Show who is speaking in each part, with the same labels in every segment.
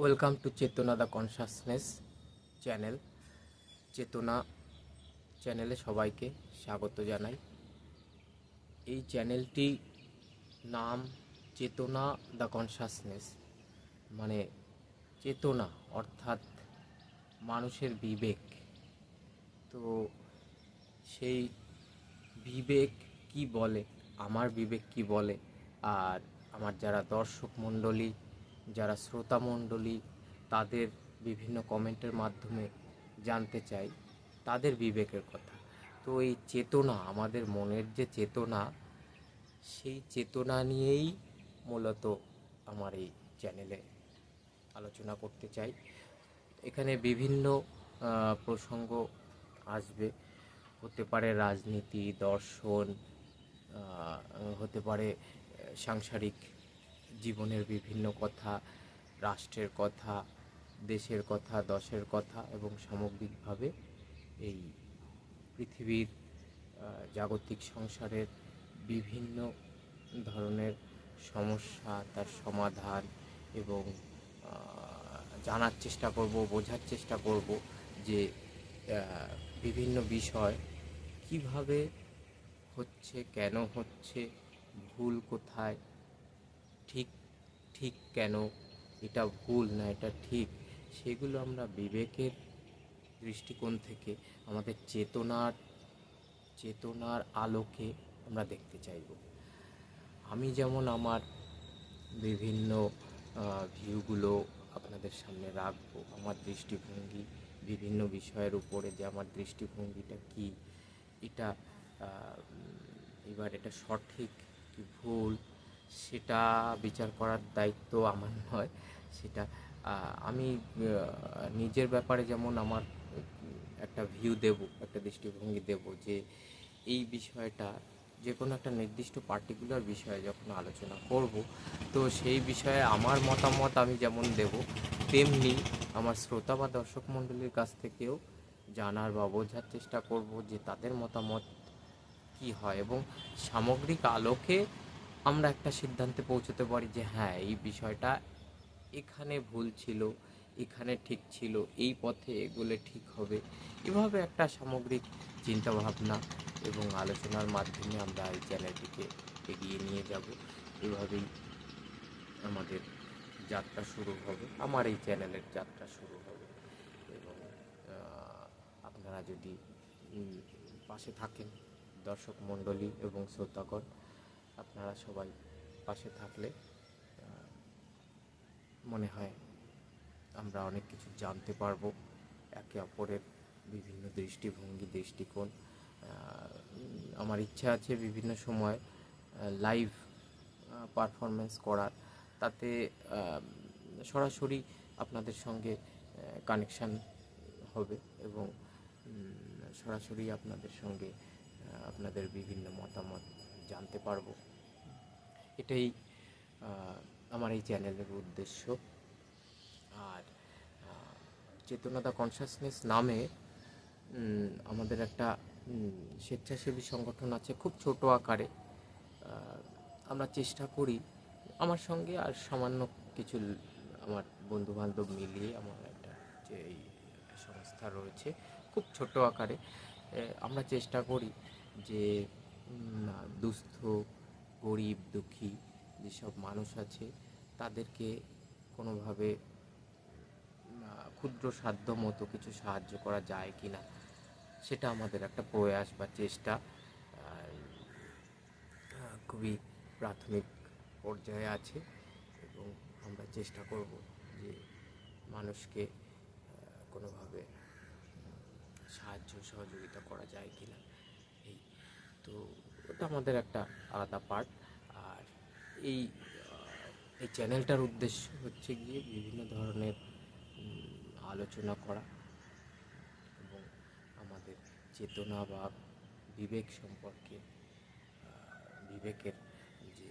Speaker 1: Welcome to চেতনা the consciousness channel. চেতনা চ্যানেলে সবাইকে স্বাগত জানাই। এই চ্যানেলটি নাম চেতনা দ্য কনসাসনেস, মানে চেতনা অর্থাৎ মানুষের বিবেক। তো সেই বিবেক কি বলে, আমার বিবেক কি বলে, আর আমার যারা দর্শক মণ্ডলী, যারা শ্রোতা মণ্ডলী, তাদের বিভিন্ন কমেন্টের মাধ্যমে জানতে চাই তাদের বিবেকের কথা। তো এই চেতনা, আমাদের মনের যে চেতনা, সেই চেতনা নিয়েই মূলত আমার এই চ্যানেলে আলোচনা করতে চাই। এখানে বিভিন্ন প্রসঙ্গ আসবে, হতে পারে রাজনীতি, দর্শন, হতে পারে সাংসারিক জীবনের বিভিন্ন কথা, রাষ্ট্রের কথা, দেশের কথা, দশের কথা, এবং সামগ্রিকভাবে এই পৃথিবীর জাগতিক সংসারের বিভিন্ন ধরনের সমস্যা, তার সমাধান, এবং জানার চেষ্টা করব, বোঝার চেষ্টা করব যে বিভিন্ন বিষয় কিভাবে হচ্ছে, কেন হচ্ছে, ভুল কোথায়, ঠিক ঠিক কেন, এটা ভুল না এটা ঠিক, সেগুলো আমরা বিবেকের দৃষ্টিকোণ থেকে আমাদের চেতনার আলোকে আমরা দেখতে চাইব। আমি যেমন আমার বিভিন্ন ভিউগুলো আপনাদের সামনে রাখবো, আমার দৃষ্টিভঙ্গি বিভিন্ন বিষয়ের উপরে, যে আমার দৃষ্টিভঙ্গিটা কি, এটা এবার এটা সঠিক কি ভুল সেটা বিচার করার দায়িত্ব আমার নয়। সেটা আমি নিজের ব্যাপারে যেমন আমার একটা ভিউ দেব, একটা দৃষ্টিভঙ্গি দেব, যে এই বিষয়টা যে কোনো একটা নির্দিষ্ট পার্টিকুলার বিষয়ে যখন আলোচনা করব, তো সেই বিষয়ে আমার মতামত আমি যেমন দেব, তেমনি আমার শ্রোতা বা দর্শক মণ্ডলীর কাছ থেকেও জানার বা বোঝার চেষ্টা করব যে তাদের মতামত কি হয়, এবং সামগ্রিক আলোকে আমরা একটা সিদ্ধান্তে পৌঁছতে পারি যে হ্যাঁ, এই বিষয়টা এখানে ভুল ছিল, এখানে ঠিক ছিল, এই পথে এগোলে ঠিক হবে। এভাবে একটা সামগ্রিক চিন্তাভাবনা এবং আলোচনার মাধ্যমে আমরা এই চ্যানেলটিকে এগিয়ে নিয়ে যাব। এভাবেই আমাদের যাত্রা শুরু হবে, আমার এই চ্যানেলের যাত্রা শুরু হবে। এবং আপনারা যদি পাশে থাকেন, দর্শক মণ্ডলী এবং শ্রোতাগণ, আপনারা সবাই পাশে থাকলে মনে হয় আমরা অনেক কিছু জানতে পারবো, একে অপরের বিভিন্ন দৃষ্টিভঙ্গি, দৃষ্টিকোণ। আমার ইচ্ছা আছে বিভিন্ন সময় লাইভ পারফরমেন্স করার, তাতে সরাসরি আপনাদের সঙ্গে কানেকশান হবে, এবং সরাসরি আপনাদের সঙ্গে আপনাদের বিভিন্ন মতামত জানতে পারবো। এটাই আমার এই চ্যানেলের উদ্দেশ্য। আর চেতনা দ্য কনসাসনেস নামে আমাদের একটা স্বেচ্ছাসেবী সংগঠন আছে, খুব ছোট আকারে। আমরা চেষ্টা করি, আমার সঙ্গে আর সামান্য কিছু আমার বন্ধুবান্ধব মিলিয়ে আমার একটা যে এই সংস্থা রয়েছে, খুব ছোট আকারে। আমরা চেষ্টা করি যে দুস্থ, গরিব, দুঃখী যেসব মানুষ আছে তাদেরকে কোনোভাবে ক্ষুদ্র সাধ্য মতো কিছু সাহায্য করা যায় কি না, সেটা আমাদের একটা প্রয়াস বা চেষ্টা। খুবই প্রাথমিক পর্যায়ে আছে, এবং আমরা চেষ্টা করব যে মানুষকে কোনোভাবে সাহায্য সহযোগিতা করা যায় কি না। এই তো ওটা আমাদের একটা আলাদা পার্ট। আর এই এই চ্যানেলটার উদ্দেশ্য হচ্ছে গিয়ে বিভিন্ন ধরনের আলোচনা করা, এবং আমাদের চেতনা বা বিবেক সম্পর্কে, বিবেকের যে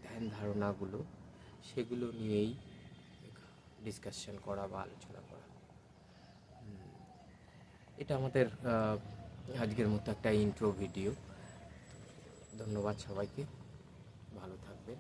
Speaker 1: ধ্যান ধারণাগুলো, সেগুলো নিয়েই ডিসকাশন করা বা আলোচনা করা। এটা আমাদের আজকের মতো একটা ইন্ট্রো ভিডিও। ধন্যবাদ সবাইকে, ভালো থাকবেন।